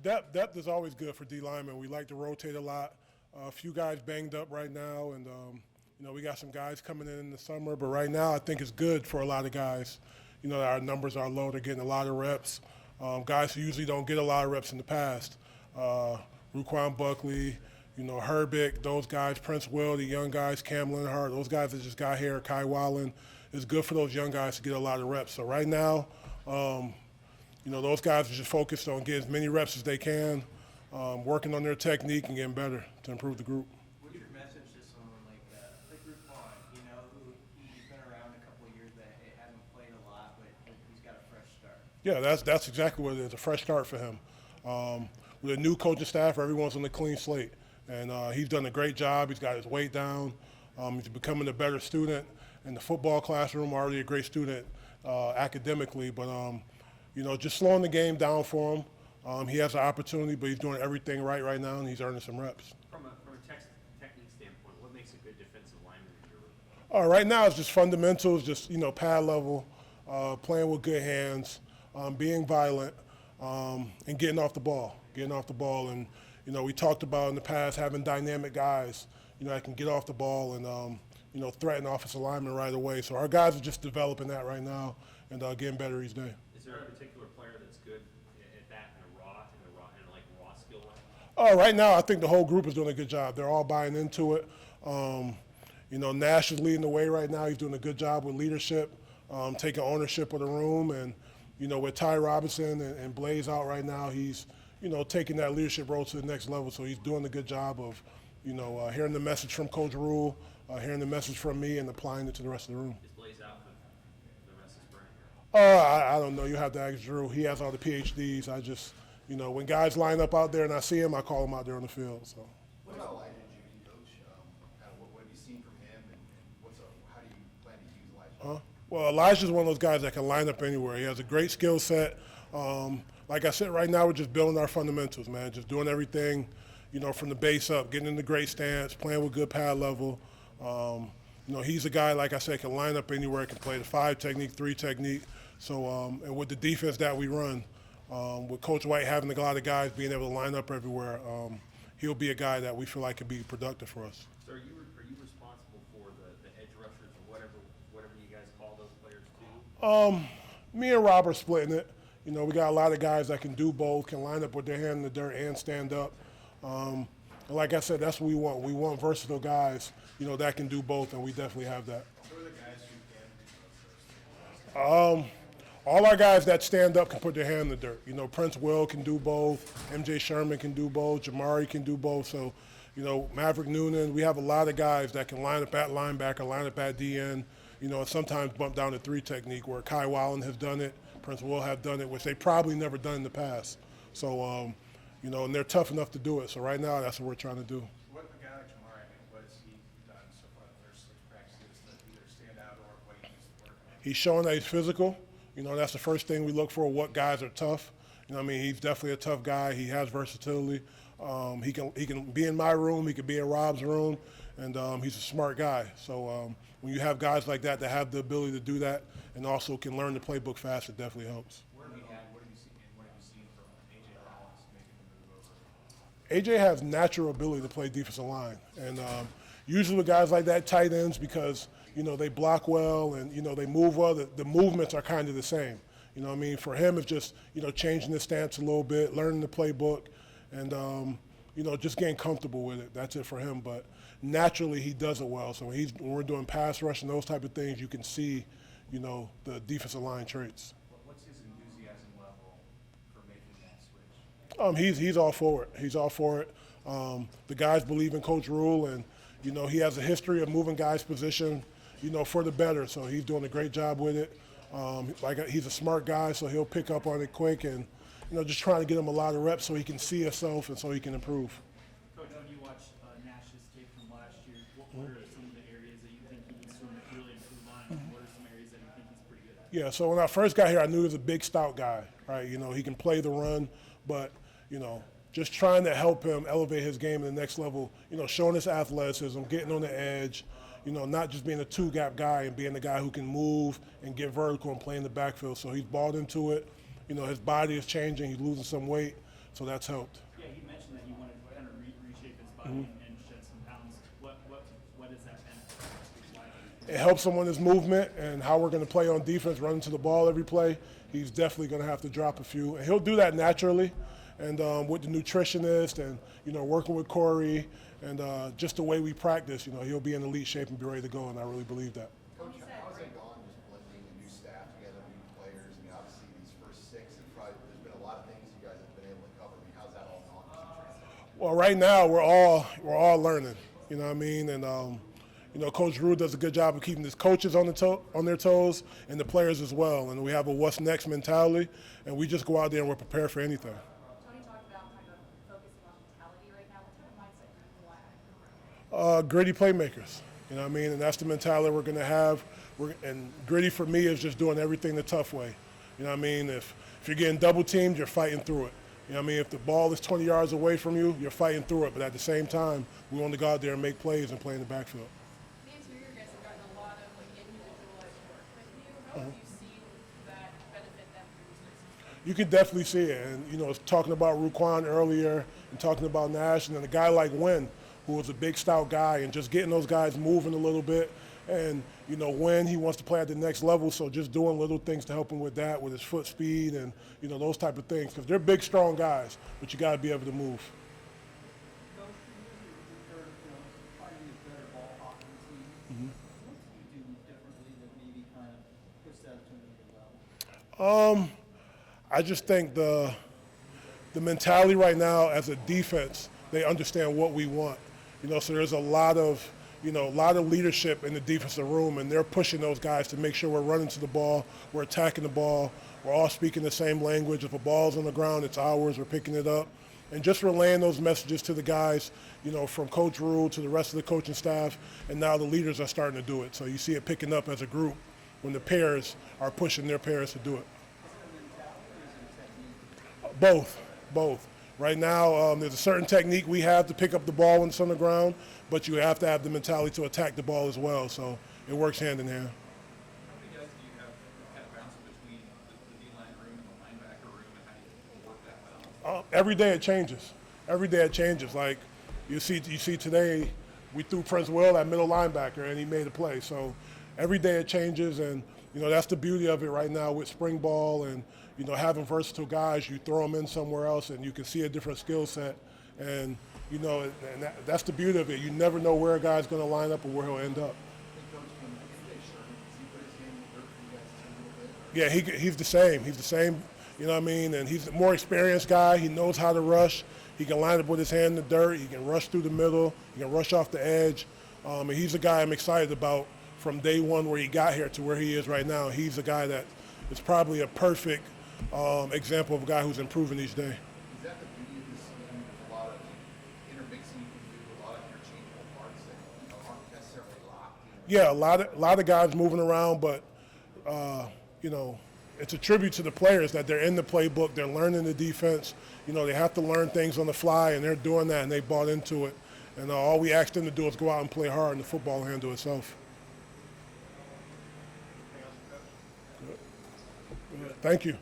Depth is always good for D linemen. We like to rotate a lot. A few guys banged up right now, and we got some guys coming in the summer. But right now, I think it's good for a lot of guys. Our numbers are low. They're getting a lot of reps. Guys who usually don't get a lot of reps in the past. Ruquan Buckley, Herbick, those guys, Prince Will, the young guys, Cam Linhart, those guys that just got here, Kai Wallen. It's good for those young guys to get a lot of reps. So right now, those guys are just focused on getting as many reps as they can, working on their technique and getting better to improve the group. What's your message to someone like Ruquan, who he's been around a couple of years but hasn't played a lot, but he's got a fresh start? Yeah, that's exactly what it is, a fresh start for him. With a new coaching staff, everyone's on a clean slate. And he's done a great job. He's got his weight down. He's becoming a better student in the football classroom, already a great student academically. But, just slowing the game down for him. He has an opportunity, but he's doing everything right now, and he's earning some reps. From a technique standpoint, what makes a good defensive lineman in your room? Right now it's just fundamentals, just, pad level, playing with good hands, being violent, and getting off the ball. And, we talked about in the past having dynamic guys, that can get off the ball and, threaten offensive linemen right away. So our guys are just developing that right now and getting better each day. Is there a particular player that's good at that in a raw skill level? Right now I think the whole group is doing a good job. They're all buying into it. Nash is leading the way right now. He's doing a good job with leadership, taking ownership of the room. And, with Ty Robinson and Blaze out right now, he's taking that leadership role to the next level. So he's doing a good job of, hearing the message from Coach Rule, hearing the message from me, and applying it to the rest of the room. Is Blaze out for the rest of spring? I don't know. You have to ask Drew. He has all the PhDs. I just, when guys line up out there and I see him, I call him out there on the field. So. What about Elijah Judy, Coach? What have you seen from him, and how do you plan to use Elijah? Well, Elijah's one of those guys that can line up anywhere. He has a great skill set. Like I said, right now we're just building our fundamentals, man. Just doing everything, from the base up, getting in the great stance, playing with good pad level. He's a guy, like I said, can line up anywhere, can play the 5 technique, 3 technique. So, and with the defense that we run, with Coach White having a lot of guys being able to line up everywhere, he'll be a guy that we feel like could be productive for us. So are you responsible for the edge rushers or whatever you guys call those players too? Me and Rob are splitting it. We got a lot of guys that can do both, can line up with their hand in the dirt and stand up. And like I said, that's what we want. We want versatile guys, that can do both, and we definitely have that. Who are the guys who can do those? All our guys that stand up can put their hand in the dirt. Prince Will can do both. MJ Sherman can do both. Jamari can do both. So, Maverick Noonan, we have a lot of guys that can line up at linebacker, line up at DN, and sometimes bump down to 3 technique where Kai Wallen has done it, Prince Will have done it, which they probably never done in the past. So, and they're tough enough to do it. So right now, that's what we're trying to do. What a guy like Jamari, what has he done so far the first 6 practices to either stand out or what he needs to work on? He's showing that he's physical. That's the first thing we look for, what guys are tough. He's definitely a tough guy. He has versatility. He can be in my room. He can be in Rob's room. And he's a smart guy. So when you have guys like that have the ability to do that and also can learn the playbook fast, it definitely helps. What have you seen from A.J. Rollins making the move over? AJ has natural ability to play defensive line. And usually with guys like that, tight ends, because, they block well and, they move well, the movements are kind of the same. For him, it's just, changing the stance a little bit, learning the playbook, and, just getting comfortable with it. That's it for him. But naturally, he does it well. So when we're doing pass rush and those type of things, you can see, the defensive line traits. What's his enthusiasm level for making that switch? He's all for it. He's all for it. The guys believe in Coach Rule, and, he has a history of moving guys' position, for the better. So he's doing a great job with it. He's a smart guy, so he'll pick up on it quick and, just trying to get him a lot of reps so he can see himself and so he can improve. Coach, when you watch Nash's tape from last year, what are some of the areas that you think he needs to really improve on? And what are some areas that you think he's pretty good at? Yeah, so when I first got here, I knew he was a big, stout guy, right? He can play the run, but, just trying to help him elevate his game to the next level, showing his athleticism, getting on the edge, not just being a 2-gap guy and being the guy who can move and get vertical and play in the backfield. So he's bought into it. His body is changing. He's losing some weight. So that's helped. Yeah, he mentioned that he wanted to kind of reshape his body and shed some pounds. What is that benefit? It helps him on his movement and how we're going to play on defense, running to the ball every play. He's definitely going to have to drop a few. And he'll do that naturally. And with the nutritionist and, working with Corey and just the way we practice, he'll be in elite shape and be ready to go, and I really believe that. Coach, how's it gone just blending the new staff together, new players? I mean, obviously these first 6, there's been a lot of things you guys have been able to cover. I mean, how's that all gone? Well, right now we're all learning, you know what I mean? And Coach Rue does a good job of keeping his coaches on their toes and the players as well. And we have a what's next mentality, and we just go out there and we're prepared for anything. Tony talked about kind of focusing on mentality right now. What type of mindset do you lack? Gritty playmakers, you know what I mean? And that's the mentality we're going to have. And gritty for me is just doing everything the tough way. You know what I mean? If you're getting double teamed, you're fighting through it. You know what I mean? If the ball is 20 yards away from you, you're fighting through it. But at the same time, we want to go out there and make plays and play in the backfield. The interior guys have gotten a lot of individualized work with you. How have you seen that benefit them through this season? You can definitely see it. And, talking about Ruquan earlier and talking about Nash, and then a guy like Wynn, who was a big, stout guy, and just getting those guys moving a little bit. And, Wynn, he wants to play at the next level, so just doing little things to help him with that, with his foot speed and, those type of things. Because they're big, strong guys, but you got to be able to move. Coach, you're finding a better ball hawking team. What do you do differently that maybe kind of push that to another level? I just think the mentality right now as a defense, they understand what we want. So there's a lot of leadership in the defensive room, and they're pushing those guys to make sure we're running to the ball, we're attacking the ball, we're all speaking the same language. If a ball's on the ground, it's ours, we're picking it up. And just relaying those messages to the guys, from Coach Rule to the rest of the coaching staff, and now the leaders are starting to do it. So you see it picking up as a group when the pairs are pushing their pairs to do it. Both. Right now, there's a certain technique we have to pick up the ball when it's on the ground, but you have to have the mentality to attack the ball as well. So it works hand in hand. How many guys do you have kind of bouncing between the D-line room and the linebacker room, and how do you work that balance? Every day it changes. Every day it changes. Like you see today, we threw Prince Will at middle linebacker, and he made a play. So every day it changes, and that's the beauty of it right now with spring ball and having versatile guys. You throw them in somewhere else, and you can see a different skill set. And that's the beauty of it. You never know where a guy's going to line up or where he'll end up. Yeah, he's the same. He's the same. You know what I mean? And he's a more experienced guy. He knows how to rush. He can line up with his hand in the dirt. He can rush through the middle. He can rush off the edge. And he's a guy I'm excited about from day one where he got here to where he is right now. He's a guy that is probably a perfect example of a guy who's improving each day. Is that the beauty of this scheme? There's a lot of intermixing you can do, a lot of interchangeable parts that aren't necessarily locked in. Yeah, a lot of guys moving around, but it's a tribute to the players that they're in the playbook, they're learning the defense. They have to learn things on the fly, and they're doing that, and they bought into it. And all we ask them to do is go out and play hard, and the football will handle itself. Thank you.